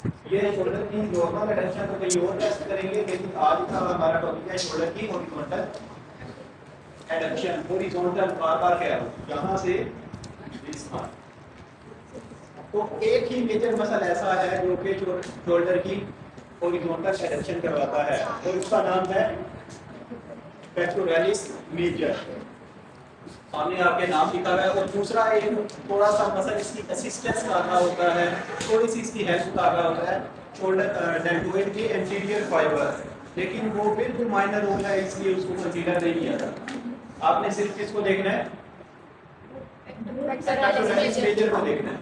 ये शोल्डर की normal adduction तो कहीं और टेस्ट करेंगे, लेकिन आज का हमारा टॉपिक है शोल्डर की हॉरिजॉन्टल एडक्शन। हॉरिजॉन्टल बार-बार कह रहा हूं, यहां से इस बार। तो एक ही मेजर मसल ऐसा है जो कि शोल्डर की हॉरिजॉन्टल एडक्शन करवाता है, और उसका नाम है पेक्टोरलिस मेजर। सामने आपके नाम लिखा हुआ है। और दूसरा एक थोड़ा सा मसल इसकी असिस्टेंस का रहा होता है, थोड़ी सी इसकी हेल्प का रहा होता है शोल्डर डेल्टोइड के एंटीरियर फाइबर, लेकिन वो बिल्कुल माइनर रोल है, इसलिए उसको कंसीडर नहीं किया जाता। आपने सिर्फ किसको देखना है? पेक्टोरलिस मेजर को देखना है।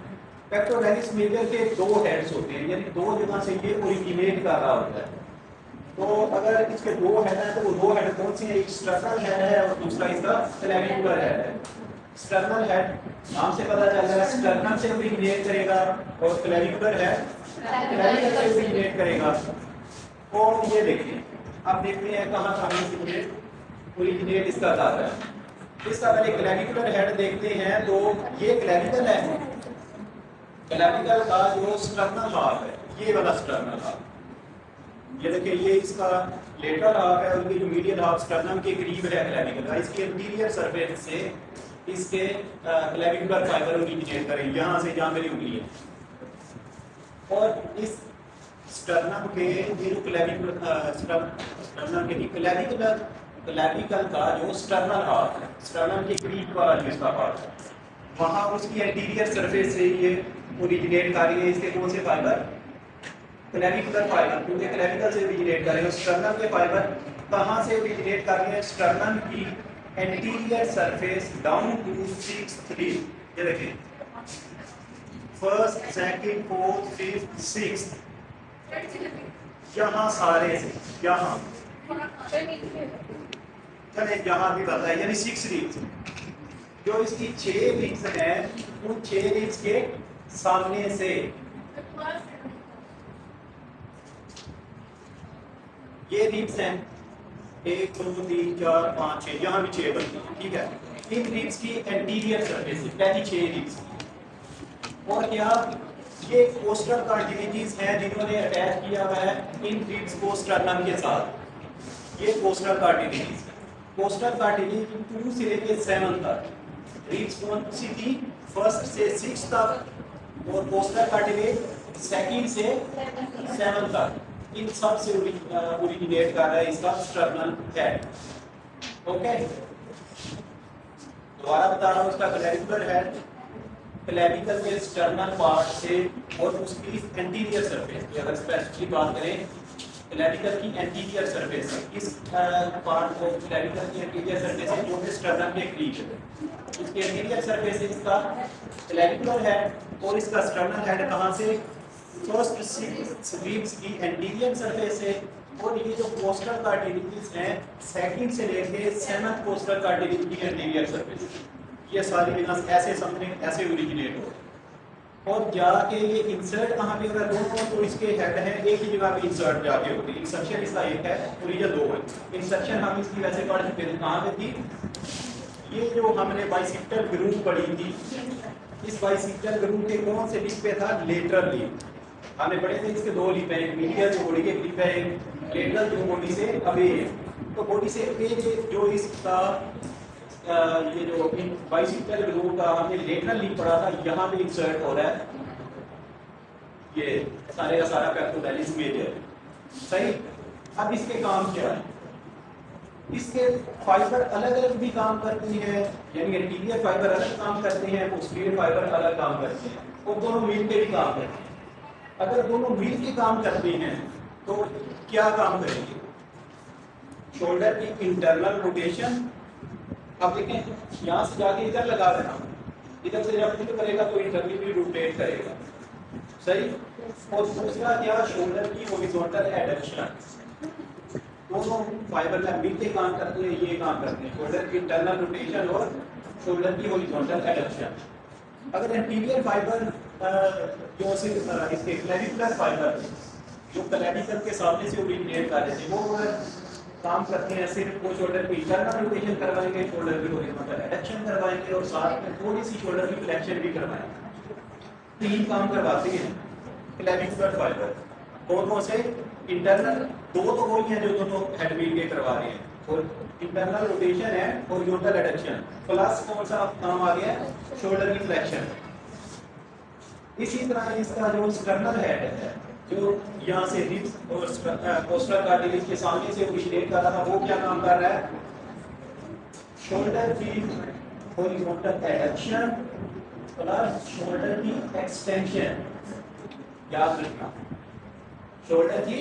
पेक्टोरलिस मेजर के दो हेड्स होते हैं, यानी दो जगह से ये ओरिजिनेट कर रहा होता है। तो अगर इसके दो हेड हैं तो वो दो हेड कौन सी है? एक स्टर्नल हेड है और दूसरा इसका क्लेविकुलर हेड है। स्टर्नल हेड नाम से पता चल रहा है स्टर्नल से ओरिजिनेट करेगा, और क्लेविकुलर हेड क्लेविकल से ओरिजिनेट करेगा। और ये देखिए, अब देखते हैं कहाँ कहाँ ओरिजिनेट इसका जाता है। इसका पहले क्लेविकुलर हेड देखते हैं। तो ये क्लेविकल है, क्लेविकल का जो स्टर्नल हाफ है, ये वाला स्टर्नल हाफ, ये देखिए ये इसका लेटरल हाफ है, और ये जो मीडियल हाफ स्टर्नम के करीब है क्लेविकल का, इसके इंटीरियर सरफेस से इसके क्लेविकुलर फाइबर ओरिजिनेट करें, यहाँ से जहाँ मेरी उंगली है। और इस स्टर्नम के ये जो स्टर्नम के क्लेविकल का जो स्टर्नल हाफ है, स्टर्नम के करीब वाला जिसका पार्ट है, वहाँ उसकी इंटीरियर सरफेस से ये ओरिजिनेट कर रही है। इसके कौन से फाइबर? क्लेविकुलर फाइबर, क्योंकि क्लेविकल से ओरिजिनेट कर रहे हैं। स्टर्नम के फाइबर कहाँ से ओरिजिनेट कर रहे हैं? स्टर्नम की anterior surface down to 6th rib। ये देखिए, first, second, fourth, fifth, sixth, यहाँ सारे से यहाँ चले यहाँ भी पता है, यानी 6 रिब्स। जो इसकी 6 रिब्स हैं, उन 6 रिब्स के सामने से ये रिब्स हैं 1 2 3 4 5 6, यहाँ भी 6 बनती हैं, ठीक है। इन रिब्स की एंटीरियर सरफेस से पहली 6 रिब्स, और क्या ये कोस्टल कार्टिलेजेस हैं जिन्होंने अटैच किया हुआ है इन रिब्स को स्टर्नम के साथ। ये कोस्टल कार्टिलेजेस, कोस्टल कार्टिलेज 2 से लेकर 7 तक, रिब्स कौन सी थी? 1st से 6 तक, और कोस्टल कार्टिलेज 2nd से 7 तक, इन सब से ओरिजिनेट कर रहा है इसका स्टर्नल हेड। ओके, दोबारा बता रहा हूँ, उसका क्लेविकुलर हेड क्लेविकल के स्टर्नल पार्ट से और उसकी एंटीरियर सरफेस की, अगर स्पेसिफिकली बात करें क्लेविकल की एंटीरियर सरफेस से, इस पार्ट को क्लेविकल की एंटीरियर सरफेस है जो कि स्टर्नल के करीब है, उसके एंटीरियर सरफेस से इसका क्लेविकुलर हेड, और इसका स्टर्नल हेड कहाँ से? फर्स्ट 6 रिब्स की एंटीरियर सरफेस है। और ये जो कोस्टल कार्टिलेजेस हैं 2nd से लेके 7th कोस्टल कार्टिलेज की एंटीरियर सरफेस, ये सारी जगह ऐसे समथिंग ऐसे ओरिजिनेट हो, और जाके ये इंसर्ट कहाँ पे होगा? दोनों तो इसके हेड हैं एक ही जगह पे इंसर्ट जाके होती है। इंसर्शन इसका एक है, ओरिजिन 2 है। इंसर्शन हम इसकी वैसे पढ़ चुके थे, कहाँ पे थी? ये जो हमने बाइसेप्टल ग्रूव पढ़ी थी, इस बाइसेप्टल ग्रूव के कौन से लिप पे था? Lateral lip. हमने पढ़े थे इसके 2 लिप है, एक मीडियल जो बॉडी के लिप है, एक लेटरल जो बॉडी से अवे है। तो बॉडी से अवे जो इसका ये जो बाइसेप्टल ग्रूव का हमने लेटरल लिप पढ़ा था, यहाँ पे इंसर्ट हो रहा है ये सारे का सारा पेक्टोरलिस मेजर। सही। अब इसके काम क्या है? इसके फाइबर अलग अलग भी काम करती है, यानी एंटीरियर फाइबर अलग काम करते हैं, पोस्टीरियर फाइबर अलग काम करते हैं, और दोनों मिल के भी काम करते हैं। अगर दोनों मिल के काम करते हैं तो क्या काम करेंगे? शोल्डर की इंटरनल रोटेशन, अब देखें यहाँ से जाके इधर लगा देना, इधर से जब पुल करेगा तो इंटरनली भी रोटेट करेगा। सही। और दूसरा क्या? शोल्डर की हॉरिजॉन्टल एडक्शन, दोनों फाइबर का मिलके काम करते हैं, ये काम करते हैं, शोल्डर की इंटरनल रोटेशन और शोल्डर की हॉरिजॉन्टल एडक्शन। अगर एंटीरियर फाइबर जो सिर्फ इसके क्लेविकुलर फाइबर जो क्लेविकल के सामने से ओरिजिनेट कर रहे थे, वो काम करते हैं सिर्फ वो शोल्डर की इंटरनल रोटेशन करवाएंगे, शोल्डर की हॉरिजॉन्टल एडक्शन करवाएंगे, और साथ में थोड़ी सी शोल्डर की फ्लेक्शन भी करवाएंगे। 3 काम करवाते हैं। Clavicular fibre. कौन से? इंटरनल दो तो वही हैं जो दोनों हेड व्हील के करवा रहे हैं, और इंटरनल रोटेशन है हॉरिजॉन्टल एडक्शन, प्लस कौन सा नाम आ गया? शोल्डर की फ्लेक्शन। इसी तरह इसका जो स्टर्नल हेड है, जो यहाँ से रिब्स और कोस्टल कार्टिलेज के सामने से ओरिजिनेट कर रहा था, वो क्या काम कर रहा है? शोल्डर की हॉरिजॉन्टल एडक्शन प्लस शोल्डर की एक्सटेंशन। याद रखना, शोल्डर की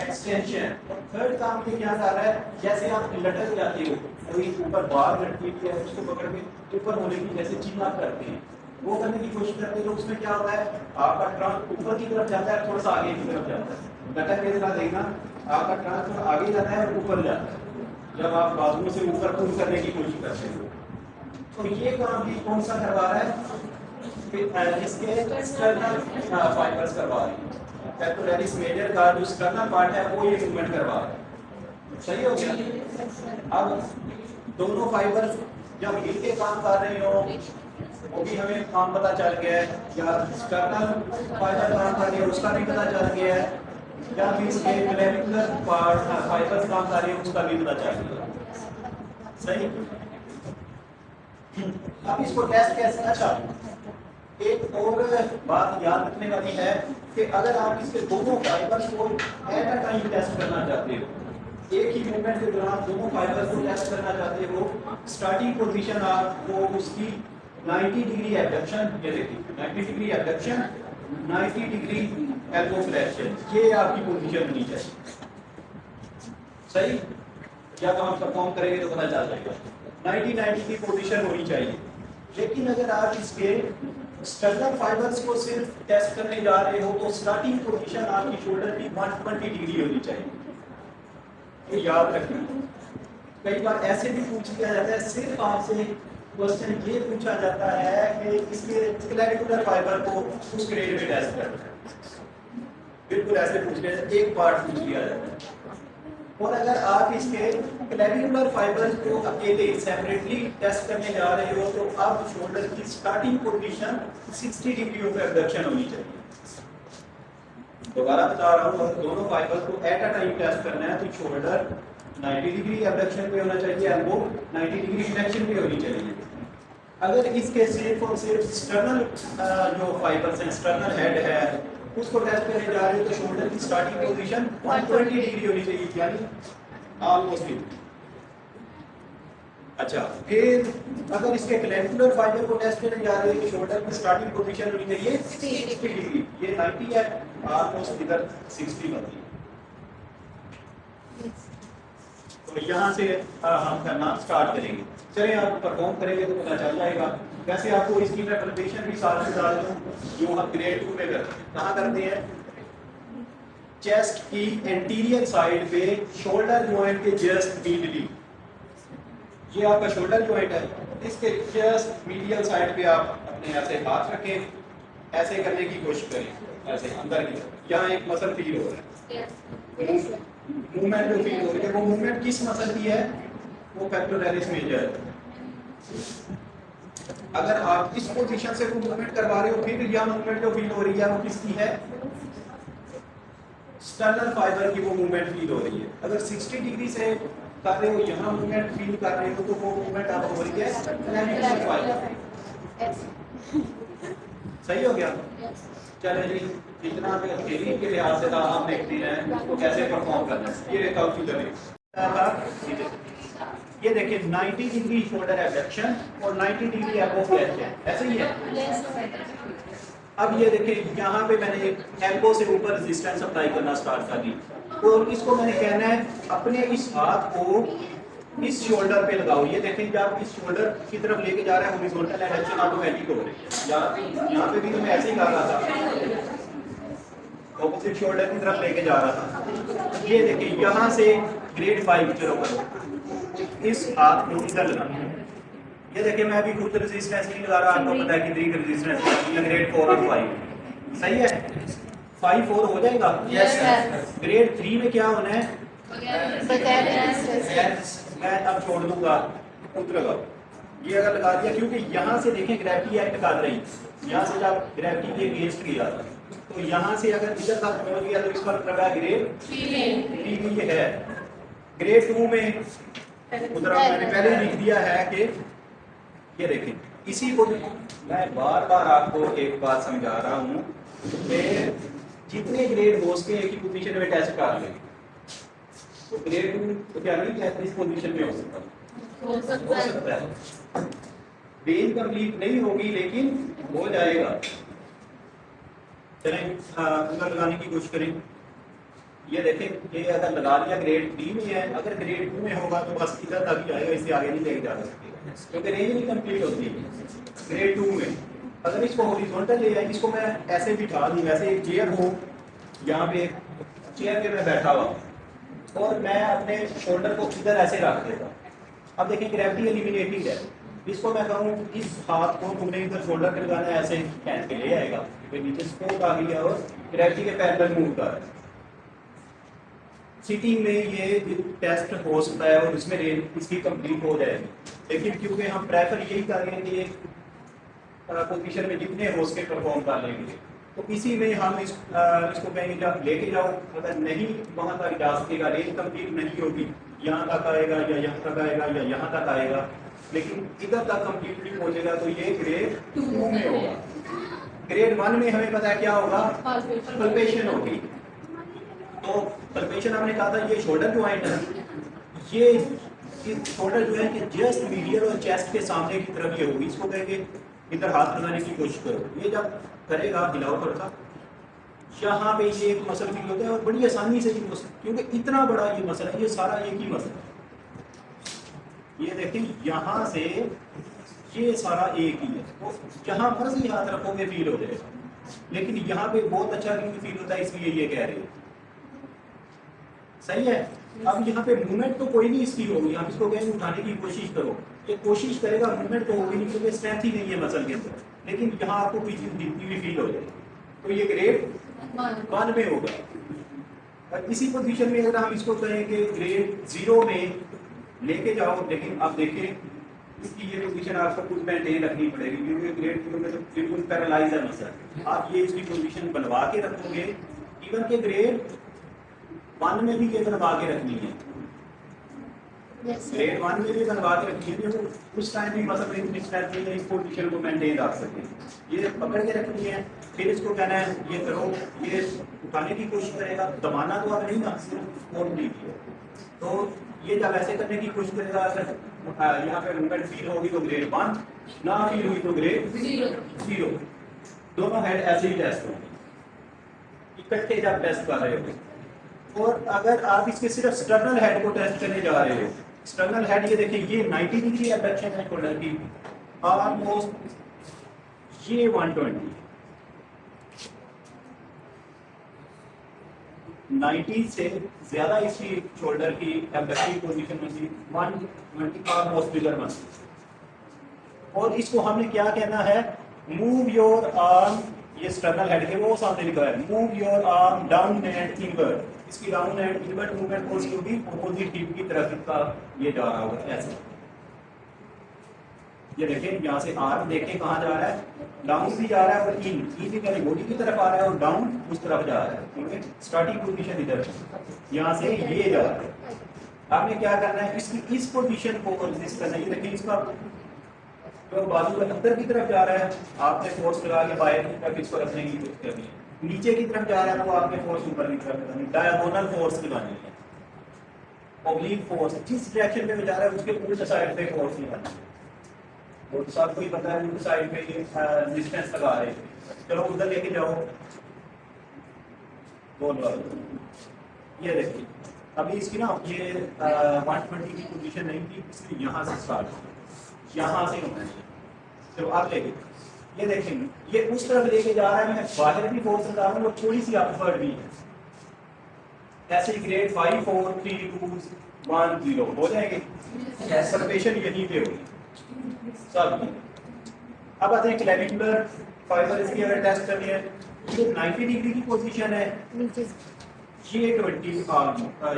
एक्सटेंशन। थर्ड काम ये क्या कर रहा है? जैसे आप लटक जाते हो, कोई ऊपर बार लटकी हुई है, उसको पकड़ के ऊपर होने की जैसे चीज आप करते हैं, वो करने की कोशिश करते हैं, तो उसमें क्या होता है? आपका ट्रंक ऊपर की तरफ जाता है, थोड़ा सा आगे की तरफ जाता है। लटक के जरा देखना, आपका ट्रंक थोड़ा आगे जाता है और ऊपर जाता है जब आप बाजुओं से ऊपर पुल करने की कोशिश करते हो। तो ये काम भी कौन सा करवा रहा है? इसके एक्सटर्नल फाइबर्स करवा रहे हैं। पेक्टोरलिस मेजर का जो एक्सटर्नल पार्ट है वो ये मूवमेंट करवा रहा है। सही हो गया? अब दोनों फाइबर्स जब मिल के काम कर रहे हो, वो भी हमें काम पता चल गया है, या एक्सटर्नल फाइबर काम कर रही है उसका भी पता चल गया है, या फिर इसके क्लेविकुलर पार्ट फाइबर्स काम कर रहे हैं उसका भी पता चल गया। सही। अब इसको टेस्ट कैसे? अच्छा, एक और बात याद रखने वाली है कि अगर आप इसके दोनों फाइबर्स को एट अ टाइम टेस्ट करना चाहते हो, एक ही मूवमेंट के दौरान दोनों फाइबर्स को टेस्ट करना चाहते हो, स्टार्टिंग पोजीशन आपको उसकी 90 डिग्री एबडक्शन, ये देखिए 90 degree abduction, 90 degree elbow flexion, ये आपकी पोजीशन होनी चाहिए। सही। जब हम परफॉर्म करेंगे तो पता चल जाएगा 90 की पोजीशन होनी चाहिए। लेकिन अगर आप इसके एक्सटर्नल फाइबर्स को सिर्फ टेस्ट करने जा रहे हो, तो स्टार्टिंग पोजीशन आपकी शोल्डर की 120 डिग्री होनी चाहिए। ये याद रखना। कई बार ऐसे भी पूछ लिया जाता है, सिर्फ आपसे क्वेश्चन ये पूछा जाता है कि इसके क्लेविकुलर फाइबर को उस ग्रेड में टेस्ट करना। बिल्कुल ऐसे पूछ लिया जाता है, एक पार्ट पूछ लिया जाता है। और अगर आप इसके क्लेविकुलर फाइबर को अकेले सेपरेटली टेस्ट करने जा रहे हो, तो अब शोल्डर की starting position 60 degree of abduction होनी चाहिए। दोबारा बता रहा हूँ, दोनों फाइबर को एट अ टाइम टेस्ट करना है, तो शोल्डर 90 डिग्री एबडक्शन पे होना चाहिए, एल्बो 90 डिग्री फ्लेक्शन पे होनी चाहिए। अगर इसके सिर्फ और सिर्फ एक्सटर्नल जो फाइबर्स हैं, एक्सटर्नल हेड है, उसको टेस्ट करने जा रहे हो, तो शोल्डर की स्टार्टिंग पोजीशन 120 डिग्री होनी चाहिए, यानी ऑलमोस्ट। अच्छा, फिर अगर इसके क्लेविकुलर फाइबर को टेस्ट करने जा रहे हो, तो शोल्डर की स्टार्टिंग पोजीशन होनी चाहिए 60 डिग्री। ये 90 है, ऑलमोस्ट इधर 60 बनती है। तो यहाँ से हम करना स्टार्ट करेंगे। चलिए, आप परफॉर्म करेंगे तो पता चल जाएगा। वैसे आपको इसकी मैं प्रेजेंटेशन भी साथ में डाल दूँ, जो हम ग्रेड 2 में करते हैं। कहाँ करते हैं? चेस्ट की एंटीरियर साइड पे शोल्डर जॉइंट के जस्ट मीडियली, ये आपका शोल्डर जॉइंट है, इसके जस्ट मीडियल साइड पे आप अपने ऐसे हाथ रखें, ऐसे करने की कोशिश करें, ऐसे अंदर की। यहाँ एक मसल फील हो रहा है, मूवमेंट जो फील हो रही है, वो मूवमेंट किस मसल की है? वो पेक्टोरलिस मेजर है। अगर आप इस पोजीशन से वो मूवमेंट करवा रहे हो, फिर यह मूवमेंट जो फील हो रही है वो किसकी है? एक्सटर्नल फाइबर की वो मूवमेंट फील हो रही है। अगर 60 डिग्री से कर रहे हो, यहाँ मूवमेंट फील कर रहे हो, तो वो मूवमेंट आपको हो रही है क्लेविकुलर फाइबर। सही हो गया? चलो जी, इतना थ्योरी के लिहाज से आप देखते हैं उसको कैसे परफॉर्म करना है। ये काउंटर ये देखिए 90 डिग्री शोल्डर एबडक्शन और 90 डिग्री एल्बो फ्लेक्शन, ऐसे ही है। अब ये देखिए, यहाँ पे मैंने एल्बो से ऊपर रेजिस्टेंस अप्लाई करना स्टार्ट कर दी, और इसको मैंने कहना है अपने इस हाथ को इस शोल्डर पे लगाओ। ये देखें, जब इस शोल्डर की तरफ लेके जा रहा है, हॉरिजॉन्टल एडक्शन ऑटोमेटिक हो रही है। यहाँ पे भी तो मैं ऐसे ही कर रहा था, ऑपोजिट शोल्डर की तरफ लेके जा रहा था। ये देखिए, यहाँ से ग्रेड 5 चलो करो, इस हाथ को इधर लगाना। ये देखिए, मैं अभी खुद रेजिस्टेंस नहीं लगा रहा, आपको पता है कितनी रेजिस्टेंस है, ग्रेड 4 और 5 सही है। 5 4 हो जाएगा। यस ग्रेड 3 में क्या होना है? मैं अब छोड़ दूंगा, खुद लगाओ। ये अगर लगा दिया, क्योंकि यहाँ से देखें ग्रेविटी एक्ट कर रही, यहाँ से जब ग्रेविटी के अगेंस्ट किया था, तो यहाँ से अगर इधर तक पहुँच गया तो इसका मतलब है ग्रेड 3 है। ग्रेड 2 में उधर मैंने पहले ही लिख दिया है कि ये देखें, इसी को मैं बार बार आपको एक बात समझा रहा हूँ कि जितने ग्रेड हो सके एक ही पोजीशन में टेस्ट कर लेंगे, तो ग्रेड 2 तो क्या नहीं है, इस पोजीशन में हो सकता है। रेंज कंप्लीट नहीं होगी लेकिन हो जाएगा। चलें अगर लगाने की कोशिश करें। ये देखें, ये अगर लगा लिया ग्रेड 3 में है, अगर ग्रेड 2 में होगा तो बस इधर तक ही आएगा, इससे आगे नहीं लेके जा सकते क्योंकि रेंज नहीं कंप्लीट होती है ग्रेड 2 में। अगर इसको हॉरिजॉन्टल ले जाए, इसको मैं ऐसे बिठा दूं, वैसे एक चेयर हो, यहाँ पे चेयर पे मैं बैठा हुआ और मैं अपने शोल्डर को इधर ऐसे रख देता। अब देखिए ग्रेविटी एलिमिनेटेड है, इसको मैं कहूँ इस हाथ को तुमने इधर शोल्डर पे लगाना है, ऐसे खींच के ले आएगा क्योंकि नीचे सपोर्ट आ गया और ग्रेविटी के पैरेलल मूव कर रहा है। सिटिंग में ये टेस्ट हो सकता है और इसमें रेंज इसकी कंप्लीट हो जाएगी, लेकिन क्योंकि हम प्रेफर यही कर रहे हैं कि ये पोजीशन में जितने हो सके परफॉर्म कर लेंगे, तो इसी में हम इसको कहेंगे जब लेके जाओ, अगर नहीं वहाँ तक जा सकेगा, रेंज कंप्लीट नहीं होगी, यहाँ तक आएगा या यहाँ तक आएगा या यहाँ तक आएगा, लेकिन इधर तक कंप्लीटली पहुँचेगा तो ये ग्रेड 2 में होगा। ग्रेड 1 में हमें पता है क्या होगा, पल्पेशन होगी। तो पल्पेशन हमने कहा था ये शोल्डर ज्वाइंट है, ये शोल्डर जो है कि जस्ट मीडियल और चेस्ट के सामने की तरफ ये होगी, इसको कहेंगे इधर हाथ लगाने की कोशिश करो, ये जब करेगा हिलाओ थोड़ा, यहाँ पे ये एक मसल फील होता है और बड़ी आसानी से ये मसल, क्योंकि इतना बड़ा ये मसल है, ये सारा एक ही मसल है। ये देखिए यहाँ से ये सारा एक ही है, तो जहाँ मर्जी हाथ रखोगे फील हो जाएगा, लेकिन यहाँ पे बहुत अच्छा क्योंकि फील होता है, इसलिए ये कह रहे हैं। सही है। अब यहाँ पे मूवमेंट तो कोई नहीं इसकी होगी, आप इसको कहेंगे उठाने की कोशिश करो, ये कोशिश करेगा, मूवमेंट तो होगी नहीं क्योंकि स्ट्रेंथ ही नहीं है मसल के अंदर, लेकिन यहाँ आपको कोई चीज दिखती हुई फील हो जाएगी, तो ये ग्रेड 1 में होगा। और इसी पोजीशन में अगर हम इसको कहेंगे ग्रेड 0 में लेके जाओ, लेकिन आप देखें इसकी ये पोजीशन आपको कुछ मेंटेन रखनी पड़ेगी क्योंकि ग्रेड 0 में तो बिल्कुल पैरालाइज है मसल, आप ये इसकी पोजीशन बनवा के रखोगे, इवन के ग्रेड 1 में भी ये बनवा के रखनी है, ग्रेड 1 में भी बनवा के रखनी है, वो उस टाइम भी मसल में इस पोजीशन को मेंटेन रख सके। ये पकड़ के रखनी है, फिर इसको कहना है ये करो, ये उठाने की कोशिश करेगा, दबाना तो आप नहीं ना, सिर्फ होल्ड कीजिए। तो ये जब ऐसे करने की कोशिश करेगा, अगर यहाँ पे मूवमेंट फील होगी तो ग्रेड 1, ना फील हुई तो ग्रेड 0। दोनों हेड ऐसे ही टेस्ट होंगे इकट्ठे जब टेस्ट कर रहे हो। और अगर आप इसके सिर्फ स्टर्नल हेड को टेस्ट करने जा रहे हो, स्टर्नल हेड ये देखिए ये 90 डिग्री एबडक्शन है शोल्डर की, ऑलमोस्ट ये 120 90 से ज्यादा इसकी शोल्डर की एबडक्शन पोजीशन में थी 120 ऑलमोस्ट बिगर वन। और इसको हमने क्या कहना है, मूव योर आर्म, ये स्टर्नल हेड के वो सामने लिखा है, move your arm down and inward. इसकी डाउन एंड इनवर्ड मूवमेंट कौन सी होगी, अपोजिट हिप की तरफ इसका ये जा रहा होगा ऐसे। ये देखें यहाँ से आर्म देखें कहाँ जा रहा है, डाउन भी जा रहा है और इन भी पहले बॉडी की तरफ आ रहा है और डाउन उस तरफ जा रहा है, क्योंकि स्टार्टिंग पोजीशन इधर, यहाँ से ये जा रहा है। आपने क्या करना है, इसकी इस पोजीशन को रेजिस्ट करना है। ये देखिए इसका जो बाजू अंदर की तरफ जा रहा है, आपने फोर्स लगा के बाहर की तरफ इसको रखने की कोशिश करनी है। नीचे की तरफ जा रहा है तो आपने फोर्स ऊपर की तरफ लगानी है, डायगोनल फोर्स लगानी है, ऑब्लिक फोर्स जिस डायरेक्शन में जा रहा है उसके उल्टे साइड पे फोर्स लगानी है। और सबको ही पता है उल्टे साइड पे ये रेजिस्टेंस लगा रहे हैं, चलो उधर लेके जाओ, बोल ये देखिए अभी इसकी ना ये 120 की पोजीशन नहीं थी, इसलिए यहाँ से स्टार्ट, यहाँ से होना है। चलो आप लेके ये देखेंगे, ये उस तरफ लेके जा रहा है, मैं बाहर भी फोर्स लगा रहा हूँ और थोड़ी सी अपवर्ड भी है, ऐसे ही ग्रेड 5 4 3 2 1 0 हो जाएंगे, सल्फेशन यहीं पे होगी सब। अब आते हैं क्लेविकुलर फाइबर, इसकी अगर टेस्ट करनी है, ये 90 डिग्री की पोजीशन है, ये 20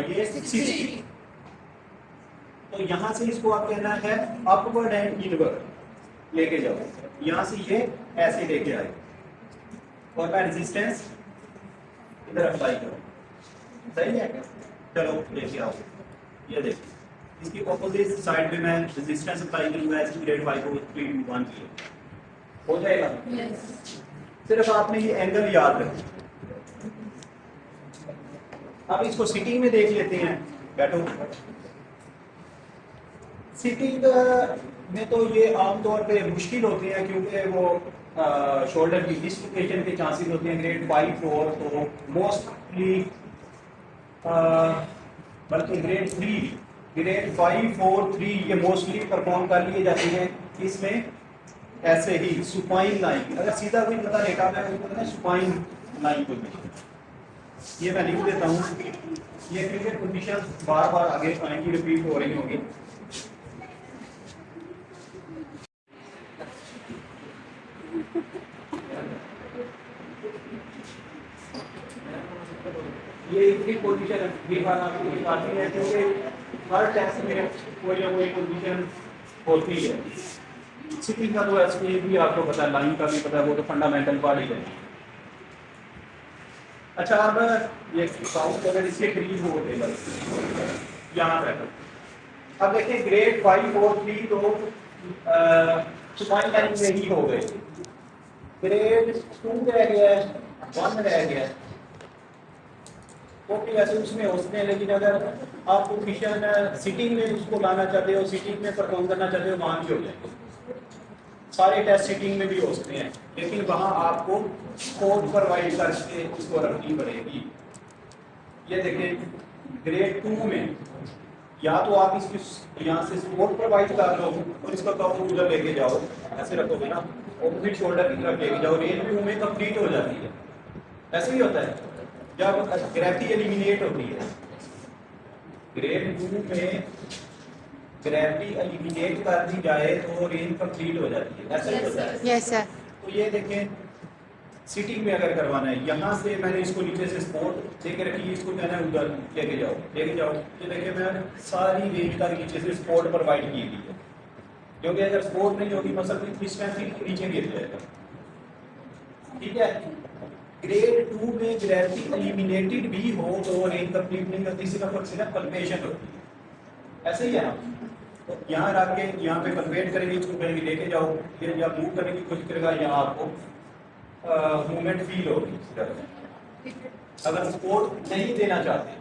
ये 60, तो यहाँ से इसको आप कहना है अपवर्ड एंड इनवर्ड लेके जाओ, यहाँ से ये ऐसे लेके आए और मैं रेजिस्टेंस इधर अप्लाई करूँ, सही है। चलो देखिए आओ, ये देखिए इसकी ऑपोजिट साइड पे मैं रेजिस्टेंस अप्लाई करूँगा, इसकी ग्रेड 5 को 3 2 1 किया हो जाएगा। सिर्फ आपने ये एंगल याद रखना। अब इसको सिटिंग में देख लेते हैं, बैठो। सिटिंग में तो ये आमतौर पे मुश्किल होते हैं क्योंकि वो शोल्डर की डिसलोकेशन के चांसेस होते हैं। ग्रेड 5 4 तो मोस्टली, बल्कि ग्रेड 3, ग्रेड 5 4 3 ये मोस्टली परफॉर्म कर लिए जाते हैं इसमें ऐसे ही सुपाइन लाइन। अगर सीधा कोई पता लेटा है तो सुपाइन लाइन पोजीशन, ये मैं लिख देता हूँ। ये क्रिकेट कंडीशन बार बार आगे आएंगी, रिपीट हो रही होगी। ये इसकी पोजीशन काफी है क्योंकि हर टेस्ट में कोई ना कोई पोजीशन होती है। सिटिंग का तो ऐसे भी आपको पता है, लाइन का भी पता है, वो तो फंडामेंटल पार्ट ही है। अच्छा, अब ये काउंट अगर इसके करीब हो टेबल यहाँ पे, अब देखिए ग्रेड 5 4 3 तो सुपाइन लाइन में ही हो गए। ग्रेड 2 रह गया है, 1 रह गया है, ओके ऐसे उसमें होते हैं। लेकिन अगर आप पोजीशन सिटिंग में उसको लाना चाहते हो, सिटिंग में परफॉर्म करना चाहते हो, वहाँ भी हो जाएंगे। सारे टेस्ट सिटिंग में भी हो सकते हैं, लेकिन वहाँ आपको सपोर्ट प्रोवाइड करके उसको रखनी पड़ेगी। ये देखिए ग्रेड 2 में या तो आप इसकी यहाँ से सपोर्ट प्रोवाइड कर लो और इसका काउंट उधर लेके जाओ, ऐसे रखोगे ना, ऑपोजिट शोल्डर की तरफ लेके जाओ, रेंज भी उनमें कंप्लीट हो जाती है। ऐसे ही होता है जब ग्रेविटी एलिमिनेट होती है। ग्रेड 2 में ग्रेविटी एलिमिनेट कर दी जाए तो रेंज कंप्लीट हो जाती है, ऐसा ही होता है। Yes sir. तो ये देखें सिटिंग में अगर करवाना है, यहाँ से मैंने इसको नीचे से सपोर्ट देके रखी, इसको मैंने उधर लेके जाओ। ये देखिए मैं सारी रेंज का नीचे से सपोर्ट प्रोवाइड की हुई है, क्योंकि अगर सपोर्ट नहीं होगी मतलब इस टाइम नीचे गिर जाएगा। ठीक है, ग्रेड 2 में ग्रेविटी एलिमिनेटेड भी हो तो रेंज कंप्लीट नहीं होती, सिर्फ और सिर्फ पल्पेशन होती है। ऐसे ही है ना, तो यहाँ रख के यहाँ पे कन्वेट करेंगे, इसको करेंगे लेके जाओ, फिर जब मूव करने की कोशिश करेगा यहाँ आपको मूवमेंट फील होगी। अगर सपोर्ट नहीं देना चाहते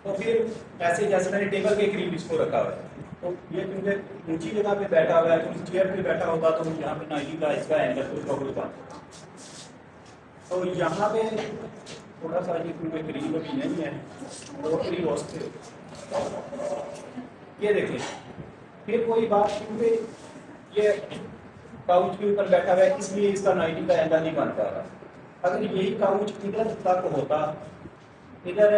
तो फिर ऐसे जैसे मैंने टेबल के करीब इसको रखा हुआ है, तो ये क्योंकि ऊंची जगह पे बैठा हुआ है, तो चेयर पे बैठा होगा तो यहाँ पे 90 का इसका एंगल उसका होगा। तो यहाँ पे थोड़ा सा ये क्योंकि करीब अभी नहीं है और करीब हो सकते। ये देखिए फिर कोई बात, क्योंकि ये काउच के ऊपर बैठा हुआ है इसलिए इसका 90 का एंगल नहीं बन पा रहा। अगर यही काउच इधर तक होता, इधर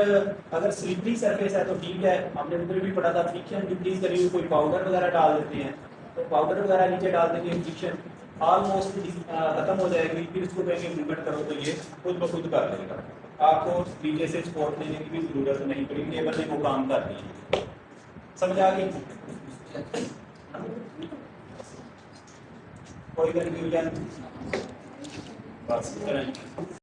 अगर स्लिपरी सरफेस है तो ठीक है, हमने उधर भी पढ़ा था फ्रिक्शन डिक्रीज करेंगे, कोई पाउडर वगैरह डाल देते हैं, तो पाउडर वगैरह नीचे डाल देंगे, फ्रिक्शन ऑलमोस्ट खत्म हो जाएगी। फिर इसको कहेंगे मूवमेंट करो तो ये खुद ब खुद कर देगा, आपको नीचे से सपोर्ट देने की भी जरूरत नहीं पड़ी, टेबल ने वो काम कर दिया। समझ आ गई? कोई कंफ्यूजन? बस